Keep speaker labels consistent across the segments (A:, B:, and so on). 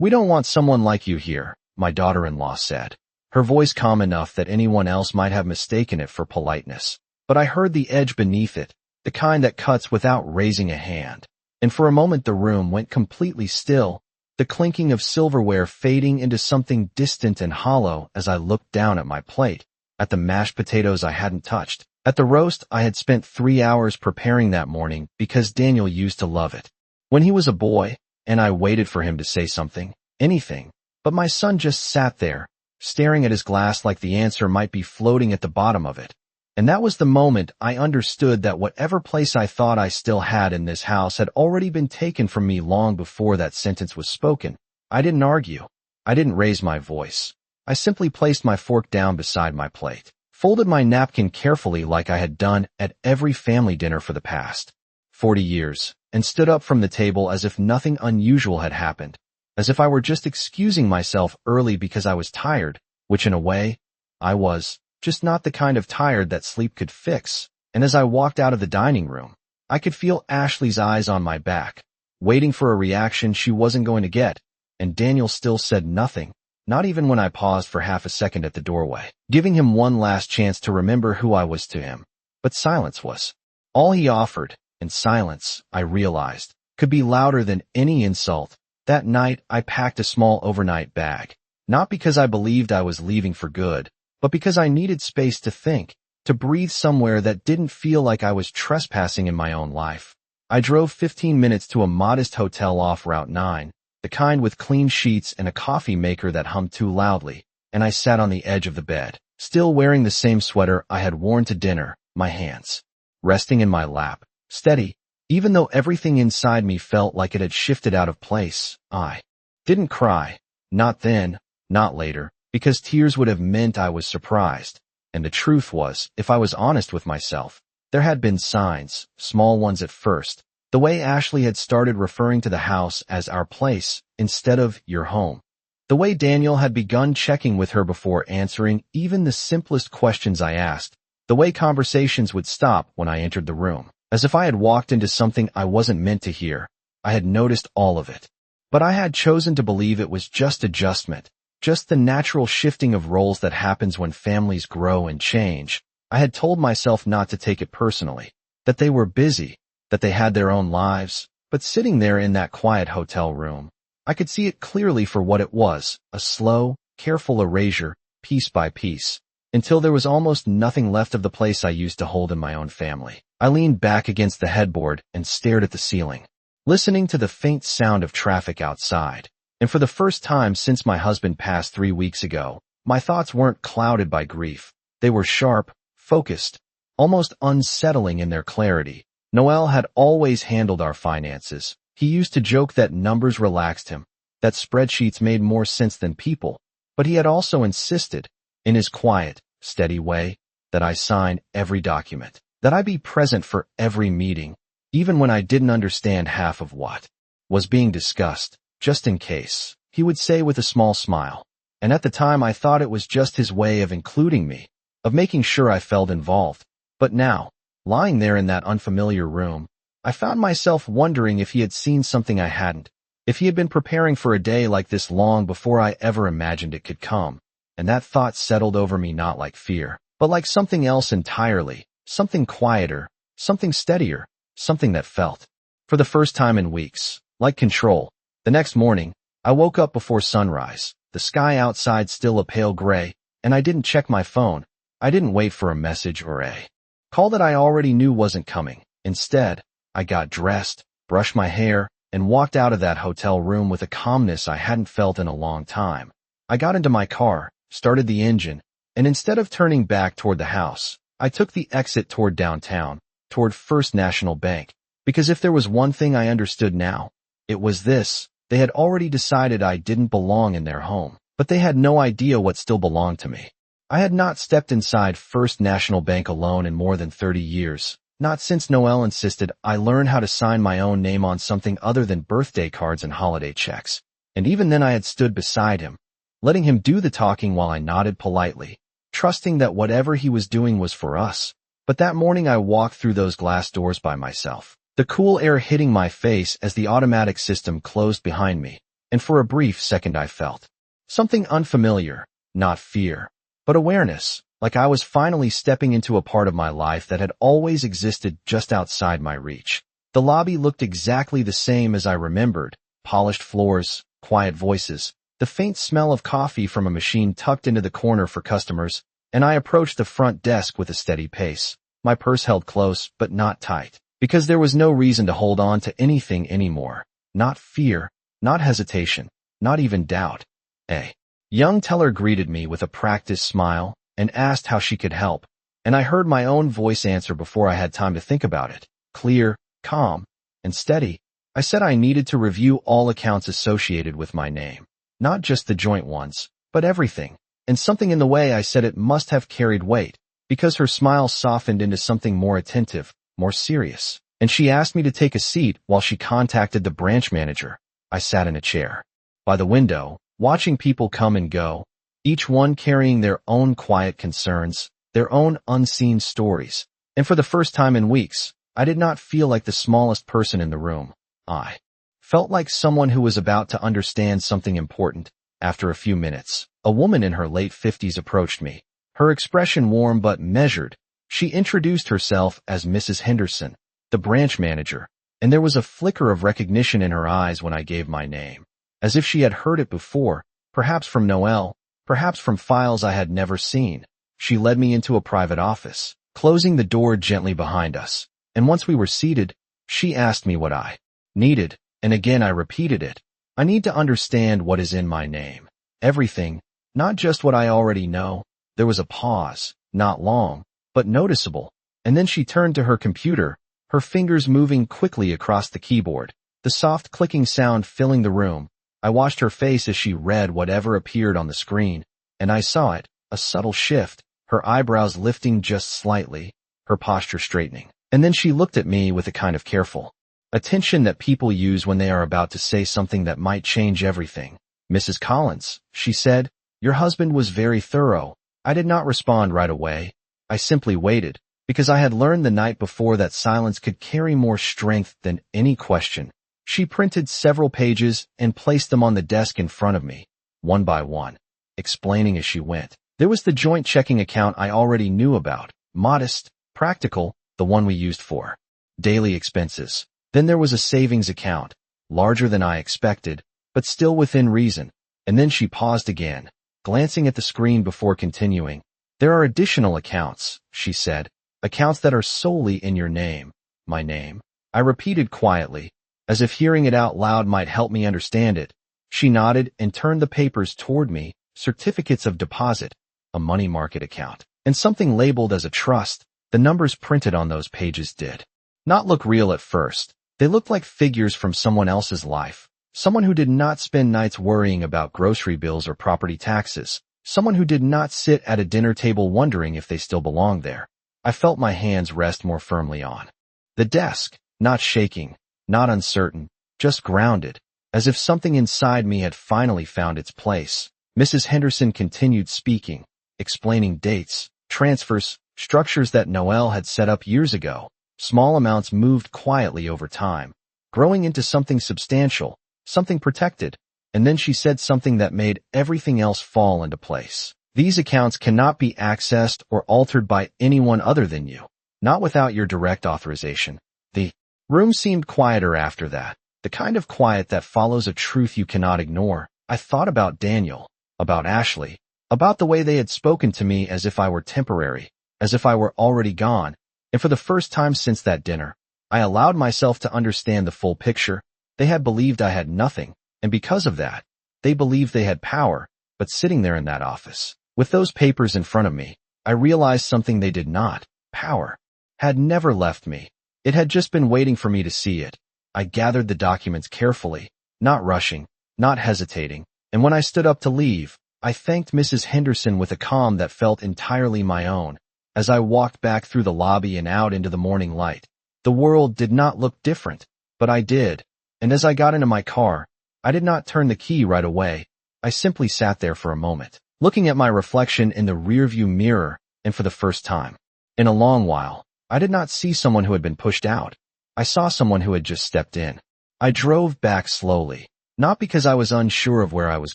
A: "We don't want someone like you here," my daughter-in-law said, her voice calm enough that anyone else might have mistaken it for politeness. But I heard the edge beneath it, the kind that cuts without raising a hand. And for a moment the room went completely still, the clinking of silverware fading into something distant and hollow as I looked down at my plate, at the mashed potatoes I hadn't touched, at the roast I had spent 3 hours preparing that morning because Daniel used to love it when he was a boy, and I waited for him to say something, anything. But my son just sat there, staring at his glass like the answer might be floating at the bottom of it. And that was the moment I understood that whatever place I thought I still had in this house had already been taken from me long before that sentence was spoken. I didn't argue. I didn't raise my voice. I simply placed my fork down beside my plate, folded my napkin carefully like I had done at every family dinner for the past 40 years, and stood up from the table as if nothing unusual had happened, as if I were just excusing myself early because I was tired, which in a way, I was, just not the kind of tired that sleep could fix. And as I walked out of the dining room, I could feel Ashley's eyes on my back, waiting for a reaction she wasn't going to get, and Daniel still said nothing, not even when I paused for half a second at the doorway, giving him one last chance to remember who I was to him. But silence was all he offered, and silence, I realized, could be louder than any insult. That night, I packed a small overnight bag, not because I believed I was leaving for good, but because I needed space to think, to breathe somewhere that didn't feel like I was trespassing in my own life. I drove 15 minutes to a modest hotel off Route 9, the kind with clean sheets and a coffee maker that hummed too loudly, and I sat on the edge of the bed, still wearing the same sweater I had worn to dinner, my hands resting in my lap, steady, even though everything inside me felt like it had shifted out of place. I didn't cry, not then, not later, because tears would have meant I was surprised. And the truth was, if I was honest with myself, there had been signs, small ones at first. The way Ashley had started referring to the house as our place instead of your home. The way Daniel had begun checking with her before answering even the simplest questions I asked. The way conversations would stop when I entered the room, as if I had walked into something I wasn't meant to hear. I had noticed all of it. But I had chosen to believe it was just adjustment, just the natural shifting of roles that happens when families grow and change. I had told myself not to take it personally, that they were busy, that they had their own lives. But sitting there in that quiet hotel room, I could see it clearly for what it was, a slow, careful erasure, piece by piece, until there was almost nothing left of the place I used to hold in my own family. I leaned back against the headboard and stared at the ceiling, listening to the faint sound of traffic outside. And for the first time since my husband passed 3 weeks ago, my thoughts weren't clouded by grief. They were sharp, focused, almost unsettling in their clarity. Noel had always handled our finances. He used to joke that numbers relaxed him, that spreadsheets made more sense than people, but he had also insisted, in his quiet, steady way, that I sign every document, that I be present for every meeting, even when I didn't understand half of what was being discussed, just in case, he would say with a small smile. And at the time I thought it was just his way of including me, of making sure I felt involved. But now, lying there in that unfamiliar room, I found myself wondering if he had seen something I hadn't, if he had been preparing for a day like this long before I ever imagined it could come. And that thought settled over me not like fear, but like something else entirely, something quieter, something steadier, something that felt, for the first time in weeks, like control. The next morning, I woke up before sunrise, the sky outside still a pale gray, and I didn't check my phone. I didn't wait for a message or a call that I already knew wasn't coming. Instead, I got dressed, brushed my hair, and walked out of that hotel room with a calmness I hadn't felt in a long time. I got into my car, started the engine, and instead of turning back toward the house, I took the exit toward downtown, toward First National Bank. Because if there was one thing I understood now, it was this: they had already decided I didn't belong in their home, but they had no idea what still belonged to me. I had not stepped inside First National Bank alone in more than 30 years, not since Noel insisted I learn how to sign my own name on something other than birthday cards and holiday checks. And even then I had stood beside him, letting him do the talking while I nodded politely, trusting that whatever he was doing was for us. But that morning I walked through those glass doors by myself, the cool air hitting my face as the automatic system closed behind me. and for a brief second I felt something unfamiliar, not fear, but awareness, like I was finally stepping into a part of my life that had always existed just outside my reach. The lobby looked exactly the same as I remembered: polished floors, quiet voices, the faint smell of coffee from a machine tucked into the corner for customers, and I approached the front desk with a steady pace, my purse held close but not tight, because there was no reason to hold on to anything anymore. Not fear, not hesitation, not even doubt. A young teller greeted me with a practiced smile and asked how she could help, and I heard my own voice answer before I had time to think about it. Clear, calm, and steady. I said I needed to review all accounts associated with my name. Not just the joint ones, but everything. And something in the way I said it must have carried weight, because her smile softened into something more attentive, more serious. And she asked me to take a seat while she contacted the branch manager. I sat in a chair by the window, watching people come and go, each one carrying their own quiet concerns, their own unseen stories. And for the first time in weeks, I did not feel like the smallest person in the room. I felt like someone who was about to understand something important. After a few minutes, a woman in her late 50s approached me, her expression warm but measured. She introduced herself as Mrs. Henderson, the branch manager, and there was a flicker of recognition in her eyes when I gave my name, as if she had heard it before, perhaps from Noel, perhaps from files I had never seen. She led me into a private office, closing the door gently behind us, and once we were seated, she asked me what I needed, and again I repeated it. I need to understand what is in my name. Everything, not just what I already know. There was a pause, not long, but noticeable, and then she turned to her computer, her fingers moving quickly across the keyboard, the soft clicking sound filling the room. I watched her face as she read whatever appeared on the screen, and I saw it, a subtle shift, her eyebrows lifting just slightly, her posture straightening. And then she looked at me with a kind of careful attention that people use when they are about to say something that might change everything. Mrs. Collins, she said, your husband was very thorough. I did not respond right away. I simply waited, because I had learned the night before that silence could carry more strength than any question. She printed several pages and placed them on the desk in front of me, one by one, explaining as she went. There was the joint checking account I already knew about, modest, practical, the one we used for daily expenses. Then there was a savings account, larger than I expected, but still within reason. And then she paused again, glancing at the screen before continuing. There are additional accounts, she said, accounts that are solely in your name. My name? I repeated quietly, as if hearing it out loud might help me understand it. She nodded and turned the papers toward me, certificates of deposit, a money market account, and something labeled as a trust. The numbers printed on those pages did not look real at first. They looked like figures from someone else's life, someone who did not spend nights worrying about grocery bills or property taxes, someone who did not sit at a dinner table wondering if they still belonged there. I felt my hands rest more firmly on the desk, not shaking, not uncertain, just grounded, as if something inside me had finally found its place. Mrs. Henderson continued speaking, explaining dates, transfers, structures that Noel had set up years ago. Small amounts moved quietly over time, growing into something substantial, something protected. And then she said something that made everything else fall into place. These accounts cannot be accessed or altered by anyone other than you, not without your direct authorization. The room seemed quieter after that, the kind of quiet that follows a truth you cannot ignore. I thought about Daniel, about Ashley, about the way they had spoken to me as if I were temporary, as if I were already gone. And for the first time since that dinner, I allowed myself to understand the full picture. They had believed I had nothing, and because of that, they believed they had power. But sitting there in that office, with those papers in front of me, I realized something they did not. Power had never left me. It had just been waiting for me to see it. I gathered the documents carefully, not rushing, not hesitating, and when I stood up to leave, I thanked Mrs. Henderson with a calm that felt entirely my own. As I walked back through the lobby and out into the morning light, the world did not look different, but I did. And as I got into my car, I did not turn the key right away. I simply sat there for a moment, looking at my reflection in the rearview mirror, and for the first time in a long while, I did not see someone who had been pushed out. I saw someone who had just stepped in. I drove back slowly, Not because I was unsure of where I was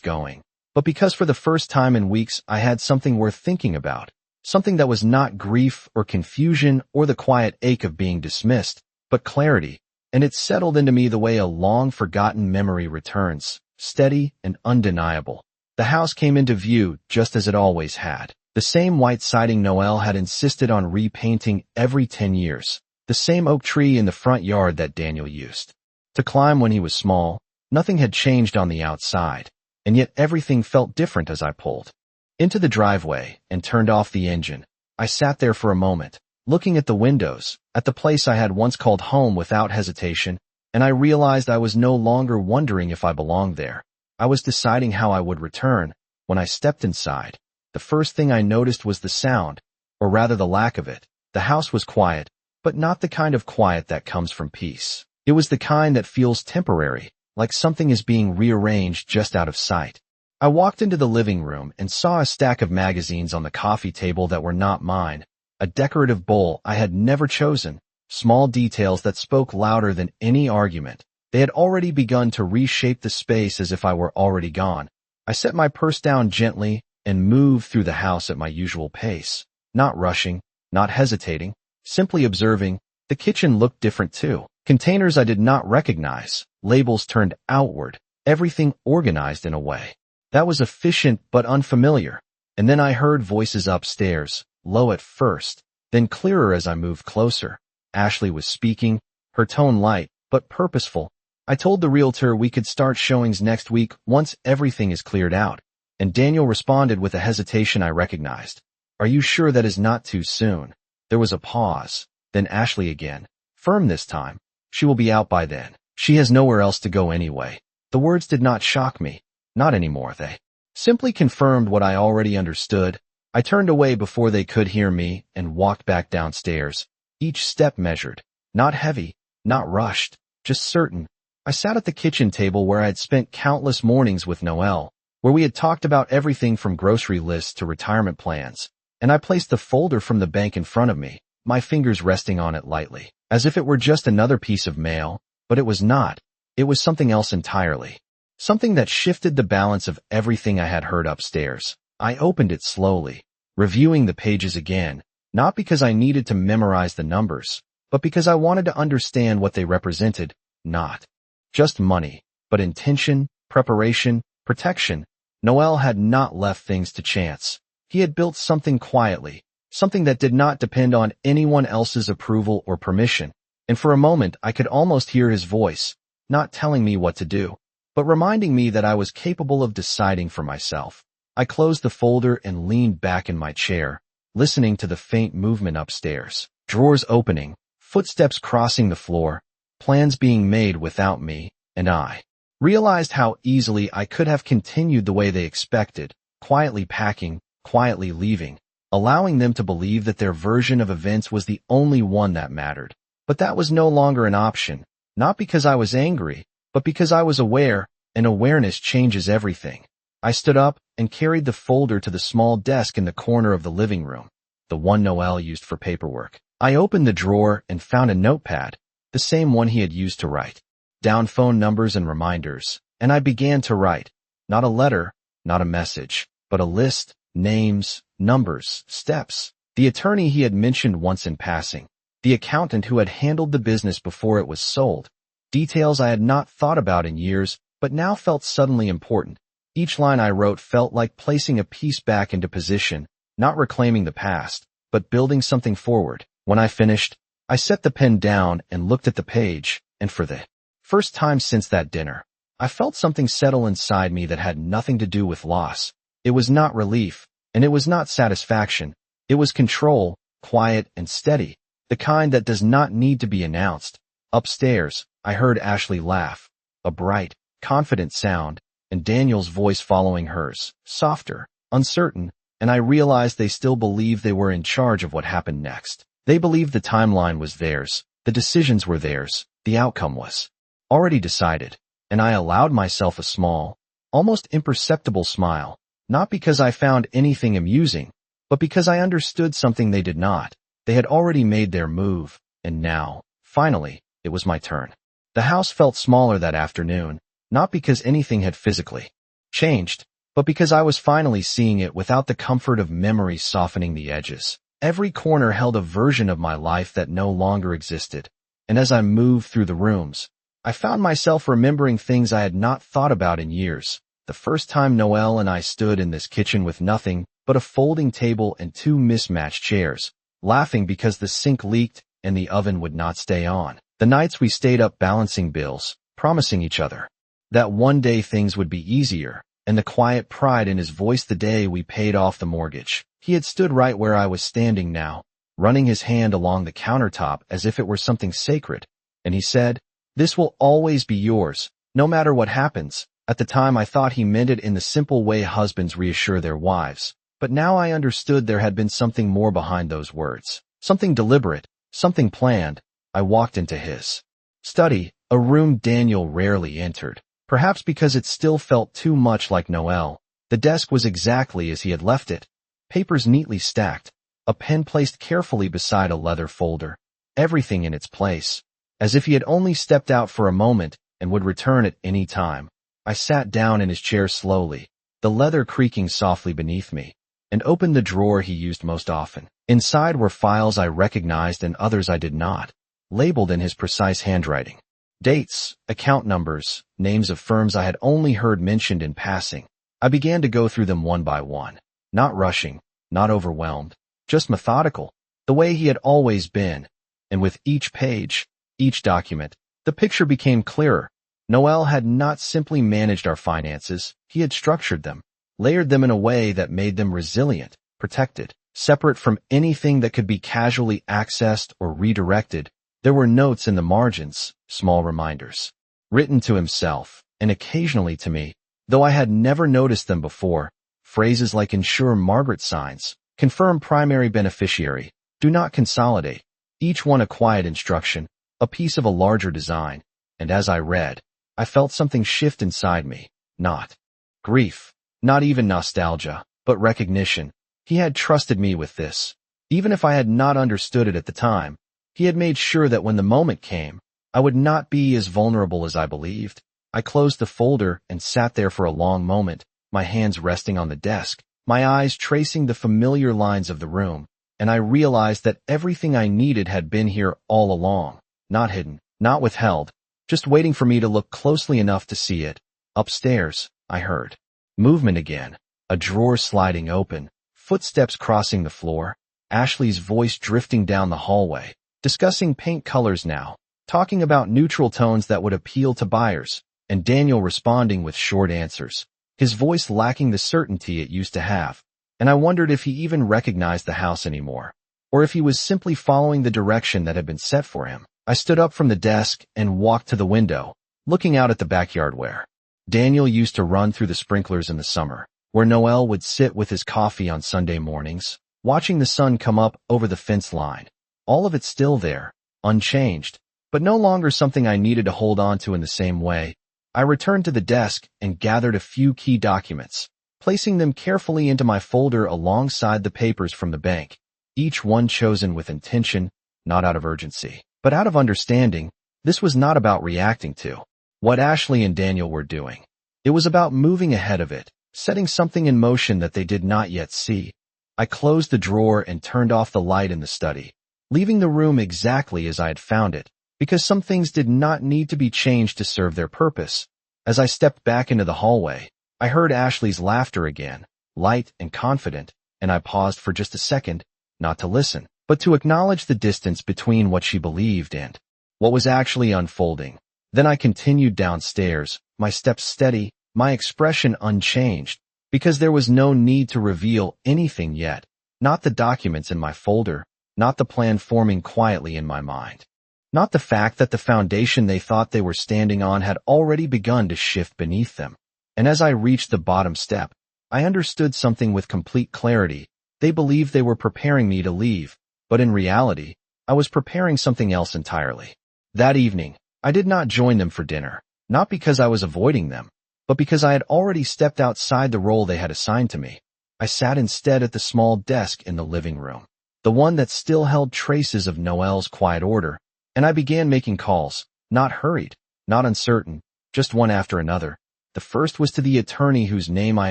A: going, but because for the first time in weeks I had something worth thinking about. Something that was not grief or confusion or the quiet ache of being dismissed, but clarity. And it settled into me the way a long-forgotten memory returns, steady and undeniable. The house came into view just as it always had. The same white siding Noel had insisted on repainting every 10 years. The same oak tree in the front yard that Daniel used to climb when he was small. Nothing had changed on the outside, and yet everything felt different as I pulled into the driveway and turned off the engine. I sat there for a moment, looking at the windows, at the place I had once called home without hesitation, and I realized I was no longer wondering if I belonged there. I was deciding how I would return. When I stepped inside, the first thing I noticed was the sound, or rather the lack of it. The house was quiet, but not the kind of quiet that comes from peace. It was the kind that feels temporary, like something is being rearranged just out of sight. I walked into the living room and saw a stack of magazines on the coffee table that were not mine, a decorative bowl I had never chosen, small details that spoke louder than any argument. They had already begun to reshape the space as if I were already gone. I set my purse down gently and moved through the house at my usual pace, not rushing, not hesitating, simply observing. The kitchen looked different too. Containers I did not recognize, labels turned outward, everything organized in a way that was efficient but unfamiliar. And then I heard voices upstairs, low at first, then clearer as I moved closer. Ashley was speaking, her tone light but purposeful. I told the realtor we could start showings next week once everything is cleared out. And Daniel responded with a hesitation I recognized. Are you sure that is not too soon? There was a pause, then Ashley again, firm this time. She will be out by then. She has nowhere else to go anyway. The words did not shock me. Not anymore, they simply confirmed what I already understood. I turned away before they could hear me and walked back downstairs. Each step measured, not heavy, not rushed, just certain. I sat at the kitchen table where I had spent countless mornings with Noel, where we had talked about everything from grocery lists to retirement plans, and I placed the folder from the bank in front of me, my fingers resting on it lightly, as if it were just another piece of mail, but it was not. It was something else entirely. Something that shifted the balance of everything I had heard upstairs. I opened it slowly, reviewing the pages again, not because I needed to memorize the numbers, but because I wanted to understand what they represented, not just money, but intention, preparation, protection. Noel had not left things to chance. He had built something quietly, something that did not depend on anyone else's approval or permission. And for a moment I could almost hear his voice, not telling me what to do, but reminding me that I was capable of deciding for myself. I closed the folder and leaned back in my chair, listening to the faint movement upstairs. Drawers opening, footsteps crossing the floor, plans being made without me, and I realized how easily I could have continued the way they expected, quietly packing, quietly leaving, allowing them to believe that their version of events was the only one that mattered. But that was no longer an option, not because I was angry, but because I was aware, and awareness changes everything. I stood up and carried the folder to the small desk in the corner of the living room, the one Noel used for paperwork. I opened the drawer and found a notepad, the same one he had used to write down phone numbers and reminders, and I began to write, not a letter, not a message, but a list, names, numbers, steps. The attorney he had mentioned once in passing, the accountant who had handled the business before it was sold, details I had not thought about in years, but now felt suddenly important. Each line I wrote felt like placing a piece back into position, not reclaiming the past, but building something forward. When I finished, I set the pen down and looked at the page, and for the first time since that dinner, I felt something settle inside me that had nothing to do with loss. It was not relief, and it was not satisfaction. It was control, quiet and steady, the kind that does not need to be announced. Upstairs, I heard Ashley laugh, a bright, confident sound, and Daniel's voice following hers, softer, uncertain, and I realized they still believed they were in charge of what happened next. They believed the timeline was theirs, the decisions were theirs, the outcome was already decided, and I allowed myself a small, almost imperceptible smile, not because I found anything amusing, but because I understood something they did not. They had already made their move, and now, finally, it was my turn. The house felt smaller that afternoon, not because anything had physically changed, but because I was finally seeing it without the comfort of memory softening the edges. Every corner held a version of my life that no longer existed, and as I moved through the rooms, I found myself remembering things I had not thought about in years. The first time Noelle and I stood in this kitchen with nothing but a folding table and two mismatched chairs, laughing because the sink leaked and the oven would not stay on. The nights we stayed up balancing bills, promising each other that one day things would be easier, and the quiet pride in his voice the day we paid off the mortgage. He had stood right where I was standing now, running his hand along the countertop as if it were something sacred, and he said, "This will always be yours, no matter what happens." At the time I thought he meant it in the simple way husbands reassure their wives, but now I understood there had been something more behind those words. Something deliberate, something planned. I walked into his study, a room Daniel rarely entered, perhaps because it still felt too much like Noelle. The desk was exactly as he had left it, papers neatly stacked, a pen placed carefully beside a leather folder, everything in its place, as if he had only stepped out for a moment and would return at any time. I sat down in his chair slowly, the leather creaking softly beneath me, and opened the drawer he used most often. Inside were files I recognized and others I did not, labeled in his precise handwriting. Dates, account numbers, names of firms I had only heard mentioned in passing. I began to go through them one by one, not rushing, not overwhelmed, just methodical, the way he had always been. And with each page, each document, the picture became clearer. Noelle had not simply managed our finances, he had structured them, layered them in a way that made them resilient, protected, separate from anything that could be casually accessed or redirected. There were notes in the margins, small reminders, written to himself, and occasionally to me, though I had never noticed them before, phrases like "insure Margaret signs," "confirm primary beneficiary," "do not consolidate," each one a quiet instruction, a piece of a larger design. And as I read, I felt something shift inside me, not grief, not even nostalgia, but recognition. He had trusted me with this. Even if I had not understood it at the time, he had made sure that when the moment came, I would not be as vulnerable as I believed. I closed the folder and sat there for a long moment, my hands resting on the desk, my eyes tracing the familiar lines of the room, and I realized that everything I needed had been here all along, not hidden, not withheld, just waiting for me to look closely enough to see it. Upstairs, I heard movement again, a drawer sliding open, footsteps crossing the floor, Ashley's voice drifting down the hallway, discussing paint colors now, talking about neutral tones that would appeal to buyers, and Daniel responding with short answers, his voice lacking the certainty it used to have. And I wondered if he even recognized the house anymore, or if he was simply following the direction that had been set for him. I stood up from the desk and walked to the window, looking out at the backyard where Daniel used to run through the sprinklers in the summer, where Noelle would sit with his coffee on Sunday mornings, watching the sun come up over the fence line. All of it still there, unchanged, but no longer something I needed to hold on to in the same way. I returned to the desk and gathered a few key documents, placing them carefully into my folder alongside the papers from the bank, each one chosen with intention, not out of urgency, but out of understanding. This was not about reacting to what Ashley and Daniel were doing. It was about moving ahead of it, setting something in motion that they did not yet see. I closed the drawer and turned off the light in the study, leaving the room exactly as I had found it, because some things did not need to be changed to serve their purpose. As I stepped back into the hallway, I heard Ashley's laughter again, light and confident, and I paused for just a second, not to listen, but to acknowledge the distance between what she believed and what was actually unfolding. Then I continued downstairs, my steps steady, my expression unchanged, because there was no need to reveal anything yet, not the documents in my folder, not the plan forming quietly in my mind, not the fact that the foundation they thought they were standing on had already begun to shift beneath them. And as I reached the bottom step, I understood something with complete clarity. They believed they were preparing me to leave, but in reality, I was preparing something else entirely. That evening, I did not join them for dinner, not because I was avoiding them, but because I had already stepped outside the role they had assigned to me. I sat instead at the small desk in the living room, the one that still held traces of Noelle's quiet order, and I began making calls, not hurried, not uncertain, just one after another. The first was to the attorney whose name I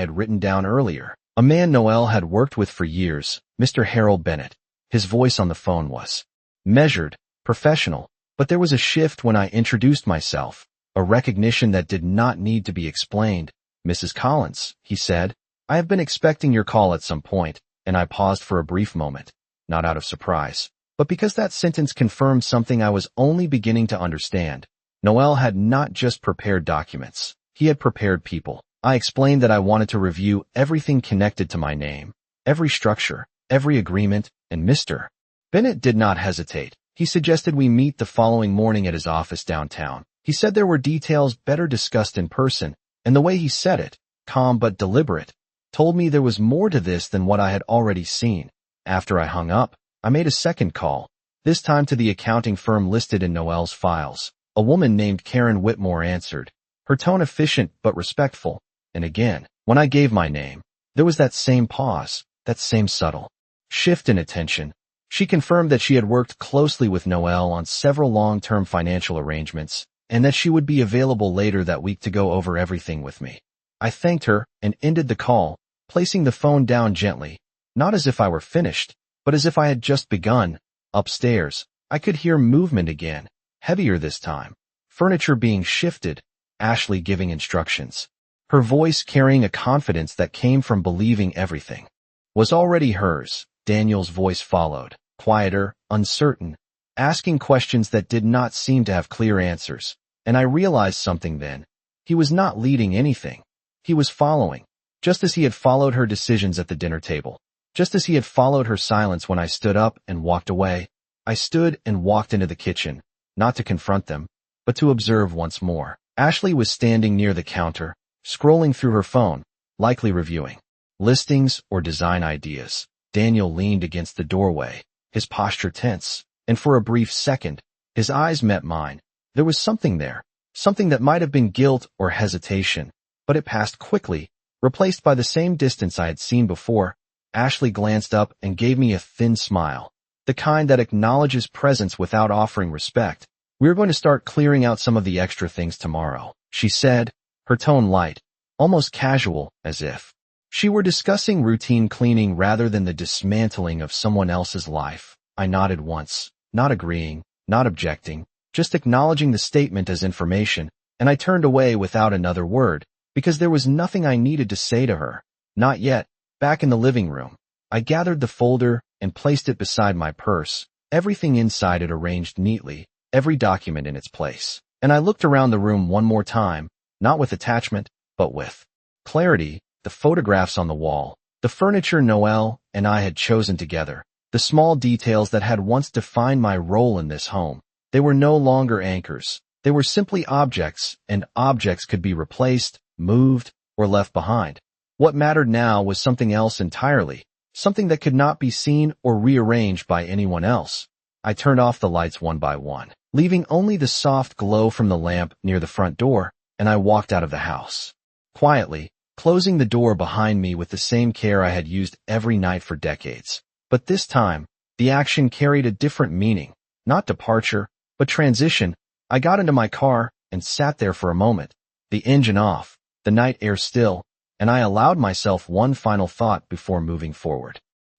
A: had written down earlier, a man Noel had worked with for years, Mr. Harold Bennett. His voice on the phone was measured, professional, but there was a shift when I introduced myself, a recognition that did not need to be explained. "Mrs. Collins," he said, "I have been expecting your call at some point," and I paused for a brief moment, not out of surprise, but because that sentence confirmed something I was only beginning to understand. Noel had not just prepared documents. He had prepared people. I explained that I wanted to review everything connected to my name, every structure, every agreement, and Mr. Bennett did not hesitate. He suggested we meet the following morning at his office downtown. He said there were details better discussed in person, and the way he said it, calm but deliberate, told me there was more to this than what I had already seen. After I hung up, I made a second call, this time to the accounting firm listed in Noel's files. A woman named Karen Whitmore answered, her tone efficient but respectful, and again, when I gave my name, there was that same pause, that same subtle shift in attention. She confirmed that she had worked closely with Noel on several long-term financial arrangements, and that she would be available later that week to go over everything with me. I thanked her and ended the call, placing the phone down gently, not as if I were finished, but as if I had just begun. Upstairs, I could hear movement again, heavier this time, furniture being shifted, Ashley giving instructions, her voice carrying a confidence that came from believing everything was already hers. Daniel's voice followed, quieter, uncertain, asking questions that did not seem to have clear answers, and I realized something then. He was not leading anything. He was following, just as he had followed her decisions at the dinner table, just as he had followed her silence when I stood up and walked away. I stood and walked into the kitchen, not to confront them, but to observe once more. Ashley was standing near the counter, scrolling through her phone, likely reviewing listings or design ideas. Daniel leaned against the doorway, his posture tense, and for a brief second, his eyes met mine. There was something there, something that might have been guilt or hesitation, but it passed quickly, replaced by the same distance I had seen before. Ashley glanced up and gave me a thin smile, the kind that acknowledges presence without offering respect. "We're going to start clearing out some of the extra things tomorrow," she said, her tone light, almost casual, as if she were discussing routine cleaning rather than the dismantling of someone else's life. I nodded once, not agreeing, not objecting, just acknowledging the statement as information, and I turned away without another word, because there was nothing I needed to say to her. Not yet. Back in the living room, I gathered the folder and placed it beside my purse, everything inside it arranged neatly, every document in its place. And I looked around the room one more time, not with attachment, but with clarity. The photographs on the wall, the furniture Noel and I had chosen together, the small details that had once defined my role in this home. They were no longer anchors. They were simply objects, and objects could be replaced, moved, or left behind. What mattered now was something else entirely, something that could not be seen or rearranged by anyone else. I turned off the lights one by one, leaving only the soft glow from the lamp near the front door, and I walked out of the house. Quietly, closing the door behind me with the same care I had used every night for decades. But this time, the action carried a different meaning, not departure, but transition. I got into my car and sat there for a moment, the engine off, the night air still, and I allowed myself one final thought before moving forward.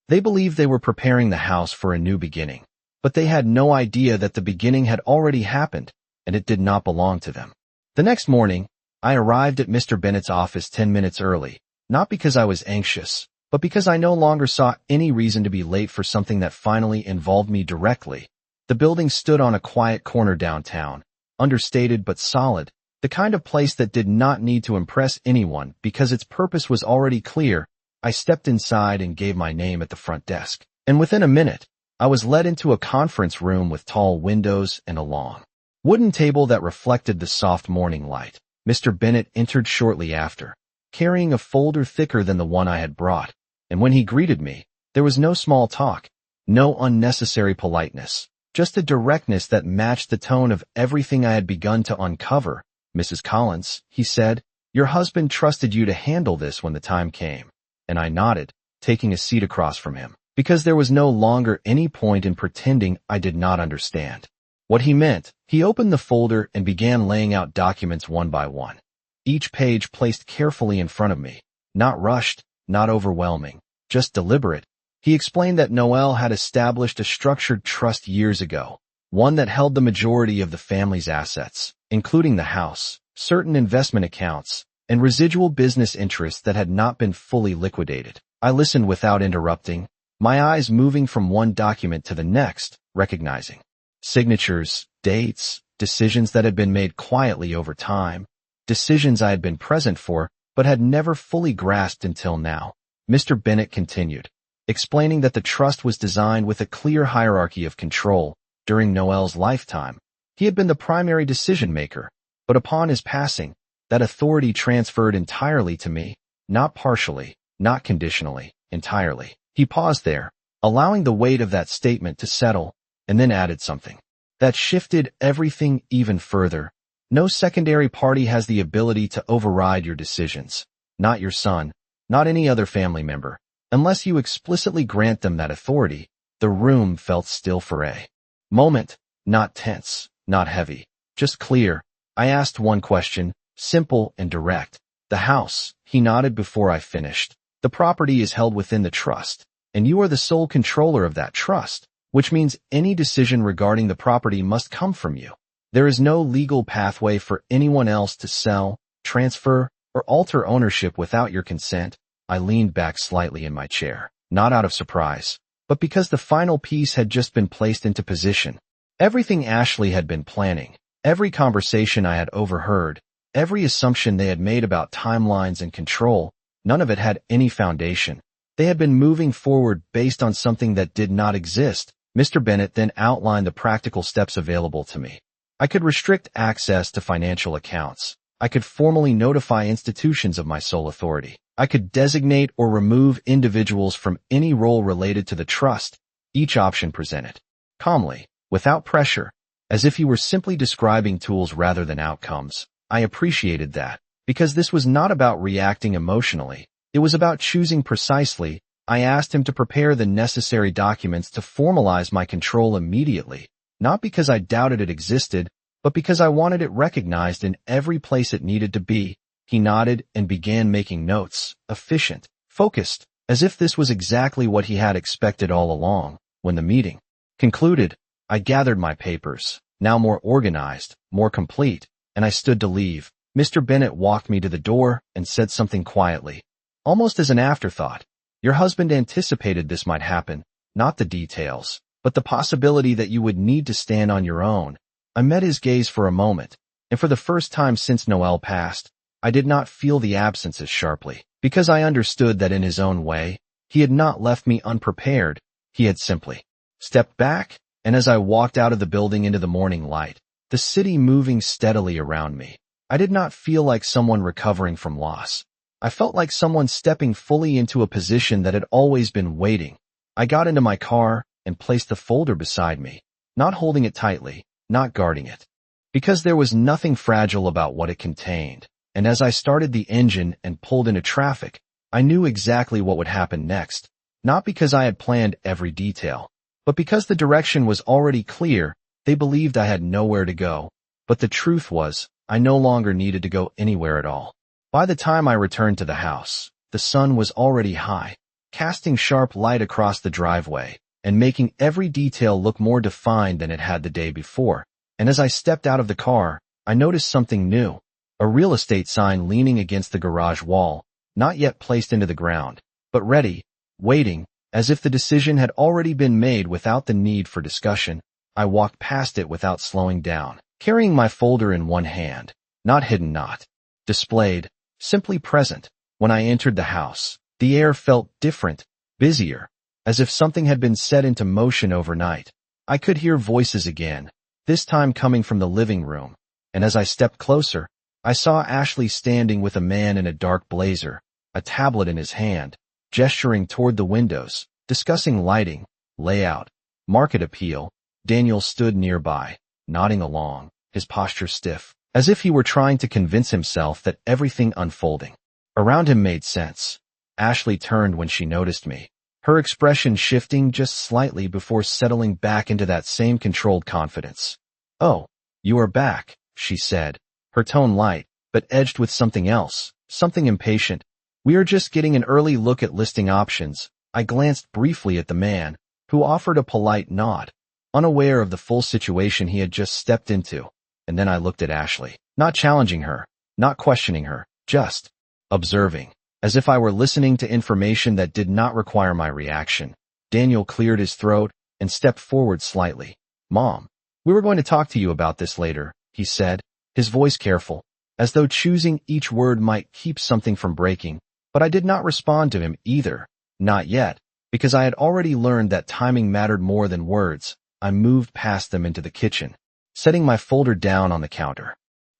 A: They believed they were preparing the house for a new beginning, but they had no idea that the beginning had already happened, and it did not belong to them. The next morning, I arrived at Mr. Bennett's office 10 minutes early, not because I was anxious, but because I no longer saw any reason to be late for something that finally involved me directly. The building stood on a quiet corner downtown, understated but solid, the kind of place that did not need to impress anyone because its purpose was already clear. I stepped inside and gave my name at the front desk, and within a minute, I was led into a conference room with tall windows and a long wooden table that reflected the soft morning light. Mr. Bennett entered shortly after, carrying a folder thicker than the one I had brought, and when he greeted me, there was no small talk, no unnecessary politeness, just a directness that matched the tone of everything I had begun to uncover. "Mrs. Collins," he said, "your husband trusted you to handle this when the time came." And I nodded, taking a seat across from him, because there was no longer any point in pretending I did not understand. What he meant, he opened the folder and began laying out documents one by one. Each page placed carefully in front of me. Not rushed, not overwhelming, just deliberate. He explained that Noel had established a structured trust years ago, one that held the majority of the family's assets, including the house, certain investment accounts, and residual business interests that had not been fully liquidated. I listened without interrupting, my eyes moving from one document to the next, recognizing signatures, dates, decisions that had been made quietly over time, decisions I had been present for but had never fully grasped until now. Mr. Bennett continued, explaining that the trust was designed with a clear hierarchy of control. During Noel's lifetime, he had been the primary decision-maker, but upon his passing, that authority transferred entirely to me, not partially, not conditionally, entirely. He paused there, allowing the weight of that statement to settle, and then added something that shifted everything even further. No secondary party has the ability to override your decisions, not your son, not any other family member, unless you explicitly grant them that authority. The room felt still for a moment, not tense, not heavy, just clear. I asked one question, simple and direct. The house, he nodded before I finished. The property is held within the trust, and you are the sole controller of that trust, which means any decision regarding the property must come from you. There is no legal pathway for anyone else to sell, transfer, or alter ownership without your consent. I leaned back slightly in my chair, not out of surprise, but because the final piece had just been placed into position. Everything Ashley had been planning, every conversation I had overheard, every assumption they had made about timelines and control, none of it had any foundation. They had been moving forward based on something that did not exist. Mr. Bennett then outlined the practical steps available to me. I could restrict access to financial accounts. I could formally notify institutions of my sole authority. I could designate or remove individuals from any role related to the trust. Each option presented calmly, without pressure, as if he were simply describing tools rather than outcomes. I appreciated that, because this was not about reacting emotionally. It was about choosing precisely. I asked him to prepare the necessary documents to formalize my control immediately, not because I doubted it existed, but because I wanted it recognized in every place it needed to be. He nodded and began making notes, efficient, focused, as if this was exactly what he had expected all along. When the meeting concluded, I gathered my papers, now more organized, more complete, and I stood to leave. Mr. Bennett walked me to the door and said something quietly, almost as an afterthought. Your husband anticipated this might happen, not the details, but the possibility that you would need to stand on your own. I met his gaze for a moment, and for the first time since Noel passed, I did not feel the absence as sharply, because I understood that in his own way, he had not left me unprepared. He had simply stepped back, and as I walked out of the building into the morning light, the city moving steadily around me, I did not feel like someone recovering from loss. I felt like someone stepping fully into a position that had always been waiting. I got into my car and placed the folder beside me, not holding it tightly, not guarding it, because there was nothing fragile about what it contained. And as I started the engine and pulled into traffic, I knew exactly what would happen next, not because I had planned every detail, but because the direction was already clear. They believed I had nowhere to go, but the truth was, I no longer needed to go anywhere at all. By the time I returned to the house, the sun was already high, casting sharp light across the driveway and making every detail look more defined than it had the day before. And as I stepped out of the car, I noticed something new. A real estate sign leaning against the garage wall, not yet placed into the ground, but ready, waiting, as if the decision had already been made without the need for discussion. I walked past it without slowing down, carrying my folder in one hand, not hidden, not displayed, simply present. When I entered the house, the air felt different, busier, as if something had been set into motion overnight. I could hear voices again, this time coming from the living room, and as I stepped closer, I saw Ashley standing with a man in a dark blazer, a tablet in his hand, gesturing toward the windows, discussing lighting, layout, market appeal. Daniel stood nearby, nodding along, his posture stiff, as if he were trying to convince himself that everything unfolding around him made sense. Ashley turned when she noticed me, her expression shifting just slightly before settling back into that same controlled confidence. "Oh, you are back," she said, her tone light, but edged with something else, something impatient. "We are just getting an early look at listing options." I glanced briefly at the man, who offered a polite nod, unaware of the full situation he had just stepped into. And then I looked at Ashley, not challenging her, not questioning her, just observing, as if I were listening to information that did not require my reaction. Daniel cleared his throat and stepped forward slightly. "Mom, we were going to talk to you about this later," he said, his voice careful, as though choosing each word might keep something from breaking. But I did not respond to him either, not yet, because I had already learned that timing mattered more than words. I moved past them into the kitchen, setting my folder down on the counter.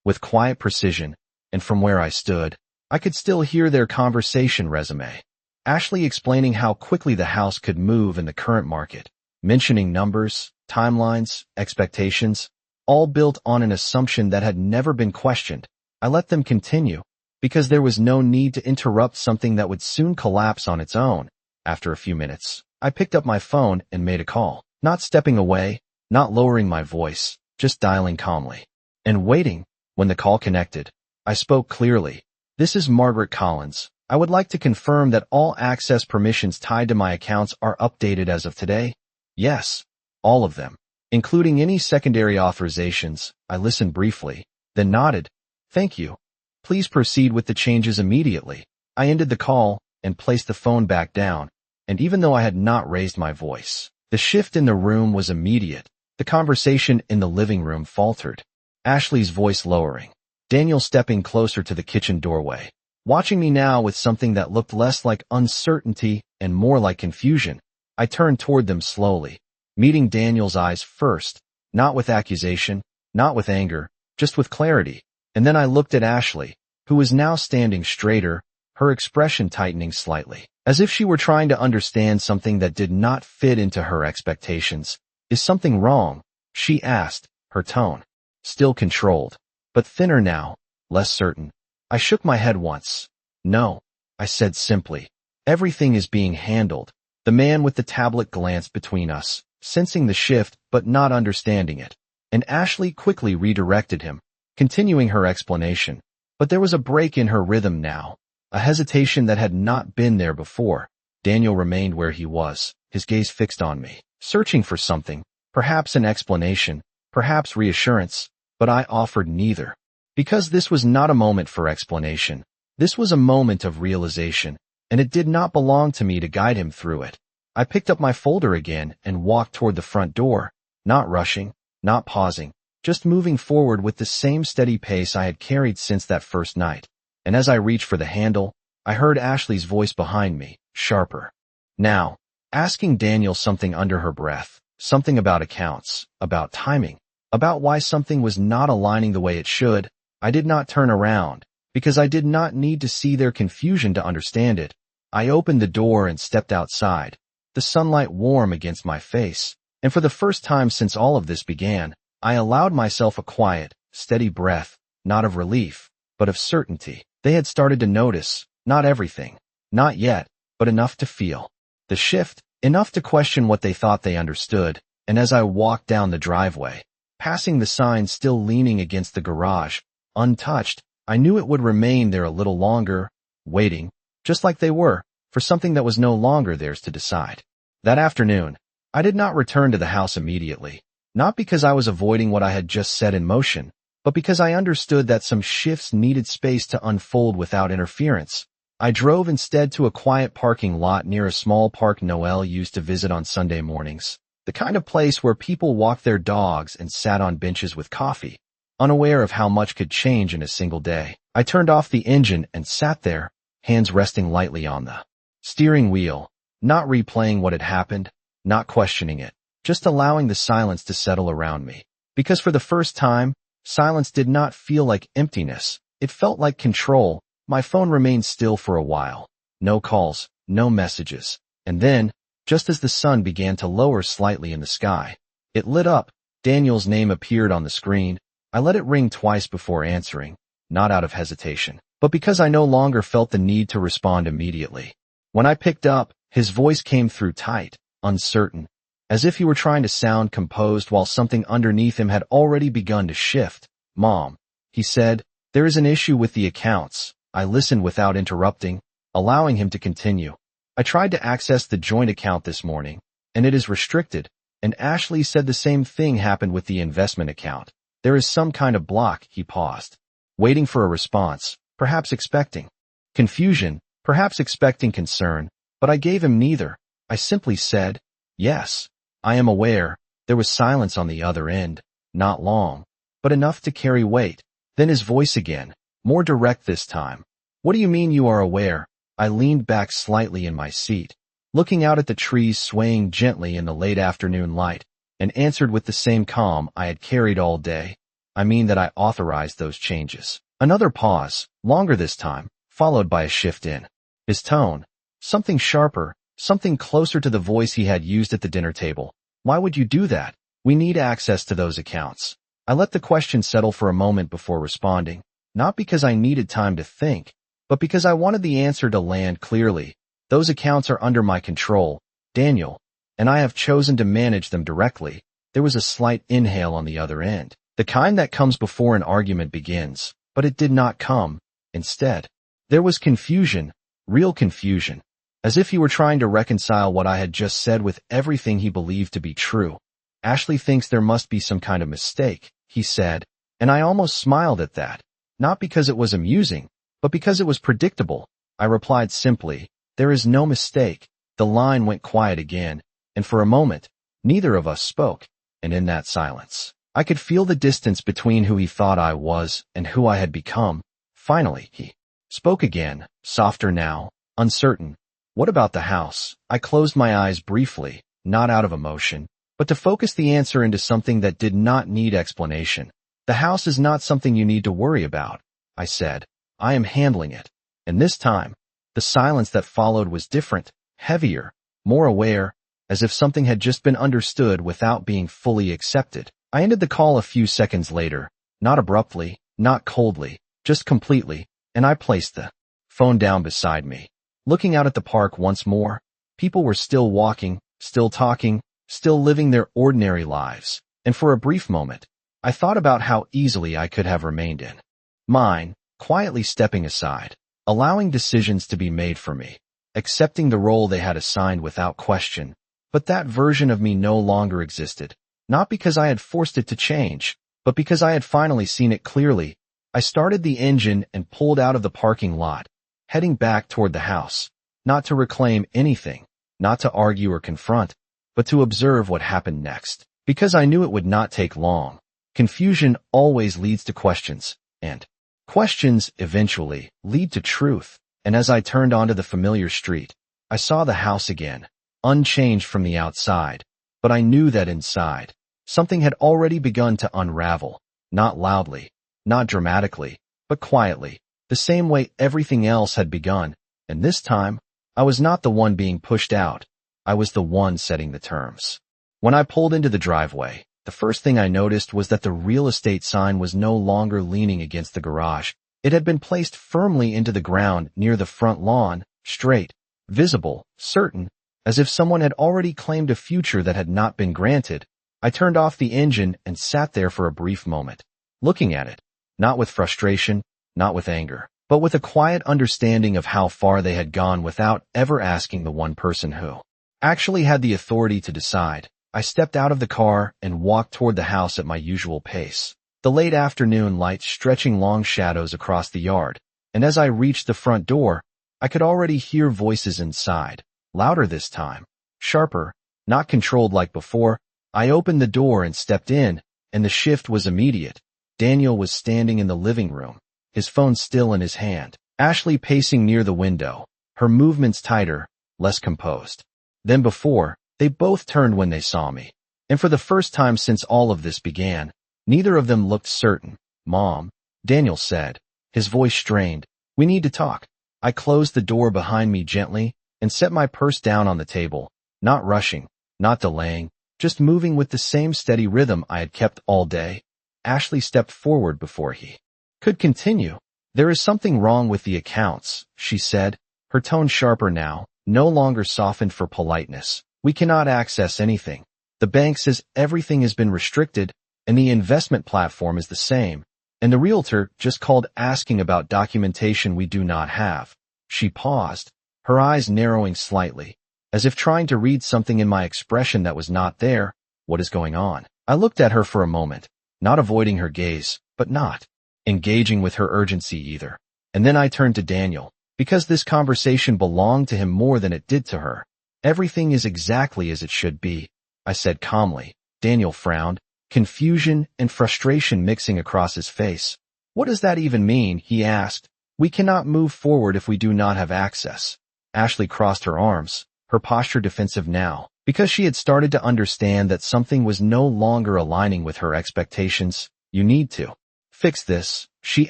A: With quiet precision, and from where I stood, I could still hear their conversation resume. Ashley explaining how quickly the house could move in the current market, mentioning numbers, timelines, expectations, all built on an assumption that had never been questioned. I let them continue, because there was no need to interrupt something that would soon collapse on its own. After a few minutes, I picked up my phone and made a call, not stepping away, not lowering my voice, just dialing calmly and waiting. When the call connected, I spoke clearly. "This is Margaret Collins. I would like to confirm that all access permissions tied to my accounts are updated as of today." "Yes, all of them, including any secondary authorizations." I listened briefly, then nodded. "Thank you. Please proceed with the changes immediately." I ended the call and placed the phone back down, and even though I had not raised my voice, the shift in the room was immediate. The conversation in the living room faltered, Ashley's voice lowering, Daniel stepping closer to the kitchen doorway, watching me now with something that looked less like uncertainty and more like confusion. I turned toward them slowly, meeting Daniel's eyes first, not with accusation, not with anger, just with clarity. And then I looked at Ashley, who was now standing straighter, her expression tightening slightly, as if she were trying to understand something that did not fit into her expectations. "Is something wrong?" she asked, her tone still controlled, but thinner now, less certain. I shook my head once. "No," I said simply. "Everything is being handled." The man with the tablet glanced between us, sensing the shift but not understanding it, and Ashley quickly redirected him, continuing her explanation. But there was a break in her rhythm now, a hesitation that had not been there before. Daniel remained where he was, his gaze fixed on me, searching for something, perhaps an explanation, perhaps reassurance, but I offered neither. Because this was not a moment for explanation. This was a moment of realization, and it did not belong to me to guide him through it. I picked up my folder again and walked toward the front door, not rushing, not pausing, just moving forward with the same steady pace I had carried since that first night. And as I reached for the handle, I heard Ashley's voice behind me, sharper now, asking Daniel something under her breath, something about accounts, about timing, about why something was not aligning the way it should. I did not turn around, because I did not need to see their confusion to understand it. I opened the door and stepped outside, the sunlight warm against my face, and for the first time since all of this began, I allowed myself a quiet, steady breath, not of relief, but of certainty. They had started to notice, not everything, not yet, but enough to feel the shift, enough to question what they thought they understood. And as I walked down the driveway, passing the sign still leaning against the garage, untouched, I knew it would remain there a little longer, waiting, just like they were, for something that was no longer theirs to decide. That afternoon, I did not return to the house immediately, not because I was avoiding what I had just set in motion, but because I understood that some shifts needed space to unfold without interference. I drove instead to a quiet parking lot near a small park Noel used to visit on Sunday mornings, the kind of place where people walked their dogs and sat on benches with coffee, unaware of how much could change in a single day. I turned off the engine and sat there, hands resting lightly on the steering wheel, not replaying what had happened, not questioning it, just allowing the silence to settle around me. Because for the first time, silence did not feel like emptiness. It felt like control. My phone remained still for a while. No calls, no messages. And then, just as the sun began to lower slightly in the sky, it lit up. Daniel's name appeared on the screen. I let it ring twice before answering, not out of hesitation, but because I no longer felt the need to respond immediately. When I picked up, his voice came through tight, uncertain, as if he were trying to sound composed while something underneath him had already begun to shift. "Mom," he said, "there is an issue with the accounts." I listened without interrupting, allowing him to continue. "I tried to access the joint account this morning, and it is restricted, and Ashley said the same thing happened with the investment account. There is some kind of block." He paused, waiting for a response, perhaps expecting confusion, perhaps expecting concern, but I gave him neither. I simply said, "Yes, I am aware." There was silence on the other end, not long, but enough to carry weight. Then his voice again, more direct this time. "What do you mean you are aware?" I leaned back slightly in my seat, looking out at the trees swaying gently in the late afternoon light, and answered with the same calm I had carried all day. "I mean that I authorized those changes." Another pause, longer this time, followed by a shift in his tone. Something sharper, something closer to the voice he had used at the dinner table. "Why would you do that? We need access to those accounts." I let the question settle for a moment before responding, not because I needed time to think, but because I wanted the answer to land clearly. "Those accounts are under my control, Daniel, and I have chosen to manage them directly." There was a slight inhale on the other end, the kind that comes before an argument begins, but it did not come. Instead, there was confusion, real confusion, as if he were trying to reconcile what I had just said with everything he believed to be true. "Ashley thinks there must be some kind of mistake," he said, and I almost smiled at that, not because it was amusing, but because it was predictable. I replied simply, "There is no mistake." The line went quiet again, and for a moment, neither of us spoke, and in that silence, I could feel the distance between who he thought I was and who I had become. Finally, he spoke again, softer now, uncertain. "What about the house?" I closed my eyes briefly, not out of emotion, but to focus the answer into something that did not need explanation. "The house is not something you need to worry about," I said. "I am handling it." And this time, the silence that followed was different, heavier, more aware, as if something had just been understood without being fully accepted. I ended the call a few seconds later, not abruptly, not coldly, just completely, and I placed the phone down beside me. Looking out at the park once more, people were still walking, still talking, still living their ordinary lives, and for a brief moment, I thought about how easily I could have remained in mine, quietly stepping aside, allowing decisions to be made for me, accepting the role they had assigned without question. But that version of me no longer existed, not because I had forced it to change, but because I had finally seen it clearly. I started the engine and pulled out of the parking lot, heading back toward the house, not to reclaim anything, not to argue or confront, but to observe what happened next, because I knew it would not take long. Confusion always leads to questions, and questions eventually lead to truth. And as I turned onto the familiar street, I saw the house again, unchanged from the outside, but I knew that inside, something had already begun to unravel, not loudly, not dramatically, but quietly, the same way everything else had begun. And this time, I was not the one being pushed out. I was the one setting the terms. When I pulled into the driveway, the first thing I noticed was that the real estate sign was no longer leaning against the garage. It had been placed firmly into the ground near the front lawn, straight, visible, certain, as if someone had already claimed a future that had not been granted. I turned off the engine and sat there for a brief moment, looking at it, not with frustration, not with anger, but with a quiet understanding of how far they had gone without ever asking the one person who actually had the authority to decide. I stepped out of the car and walked toward the house at my usual pace, the late afternoon light stretching long shadows across the yard, and as I reached the front door, I could already hear voices inside, louder this time, sharper, not controlled like before. I opened the door and stepped in, and the shift was immediate. Daniel was standing in the living room, his phone still in his hand, Ashley pacing near the window, her movements tighter, less composed than before. They both turned when they saw me, and for the first time since all of this began, neither of them looked certain. "Mom," Daniel said, his voice strained, "we need to talk." I closed the door behind me gently and set my purse down on the table, not rushing, not delaying, just moving with the same steady rhythm I had kept all day. Ashley stepped forward before he could continue. "There is something wrong with the accounts," she said, her tone sharper now, no longer softened for politeness. "We cannot access anything." The bank says everything has been restricted, and the investment platform is the same, and the realtor just called asking about documentation we do not have. She paused, her eyes narrowing slightly, as if trying to read something in my expression that was not there. What is going on? I looked at her for a moment, not avoiding her gaze, but not engaging with her urgency either. And then I turned to Daniel, because this conversation belonged to him more than it did to her. Everything is exactly as it should be, I said calmly. Daniel frowned, confusion and frustration mixing across his face. What does that even mean? He asked. We cannot move forward if we do not have access. Ashley crossed her arms, her posture defensive now, because she had started to understand that something was no longer aligning with her expectations. You need to fix this, she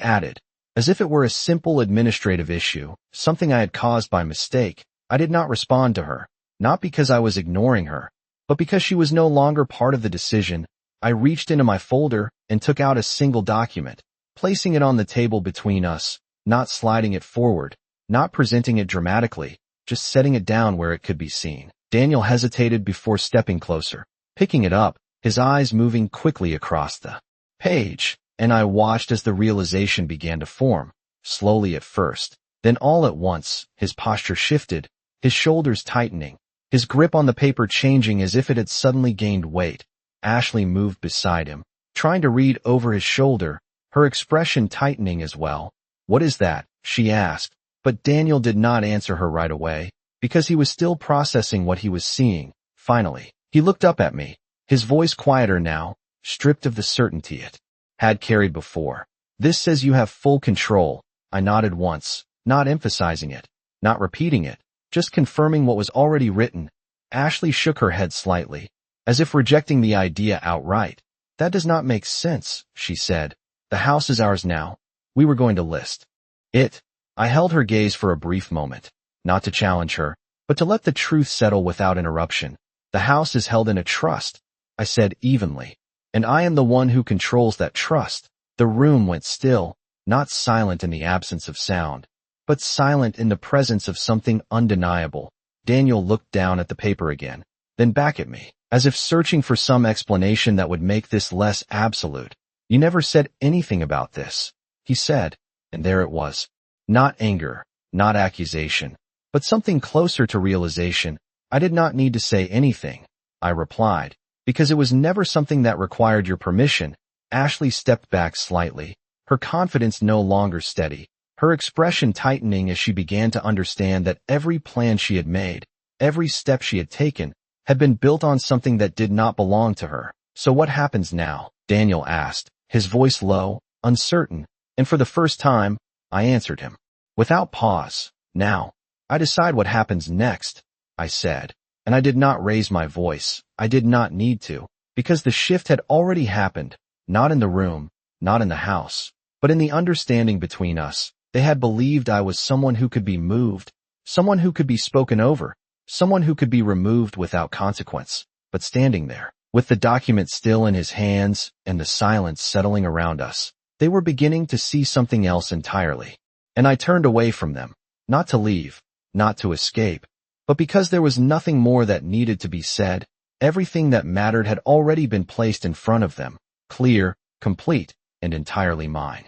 A: added, as if it were a simple administrative issue, something I had caused by mistake. I did not respond to her, not because I was ignoring her, but because she was no longer part of the decision. I reached into my folder and took out a single document, placing it on the table between us, not sliding it forward, not presenting it dramatically, just setting it down where it could be seen. Daniel hesitated before stepping closer, picking it up, his eyes moving quickly across the page, and I watched as the realization began to form, slowly at first, then all at once. His posture shifted, his shoulders tightening, his grip on the paper changing as if it had suddenly gained weight. Ashley moved beside him, trying to read over his shoulder, her expression tightening as well. What is that? She asked, but Daniel did not answer her right away, because he was still processing what he was seeing. Finally, he looked up at me, his voice quieter now, stripped of the certainty it had carried before. This says you have full control. I nodded once, not emphasizing it, not repeating it, just confirming what was already written. Ashley shook her head slightly, as if rejecting the idea outright. That does not make sense, she said. The house is ours now. We were going to list it. I held her gaze for a brief moment, not to challenge her, but to let the truth settle without interruption. The house is held in a trust, I said evenly, and I am the one who controls that trust. The room went still, not silent in the absence of sound, but silent in the presence of something undeniable. Daniel looked down at the paper again, then back at me, as if searching for some explanation that would make this less absolute. You never said anything about this, he said, and there it was. Not anger, not accusation, but something closer to realization. I did not need to say anything, I replied, because it was never something that required your permission. Ashley stepped back slightly, her confidence no longer steady, her expression tightening as she began to understand that every plan she had made, every step she had taken, had been built on something that did not belong to her. So what happens now? Daniel asked, his voice low, uncertain, and for the first time, I answered him, without pause. Now, I decide what happens next, I said, and I did not raise my voice. I did not need to, because the shift had already happened, not in the room, not in the house, but in the understanding between us. They had believed I was someone who could be moved, someone who could be spoken over, someone who could be removed without consequence. But standing there, with the document still in his hands and the silence settling around us, they were beginning to see something else entirely. And I turned away from them, not to leave, not to escape, but because there was nothing more that needed to be said. Everything that mattered had already been placed in front of them, clear, complete, and entirely mine.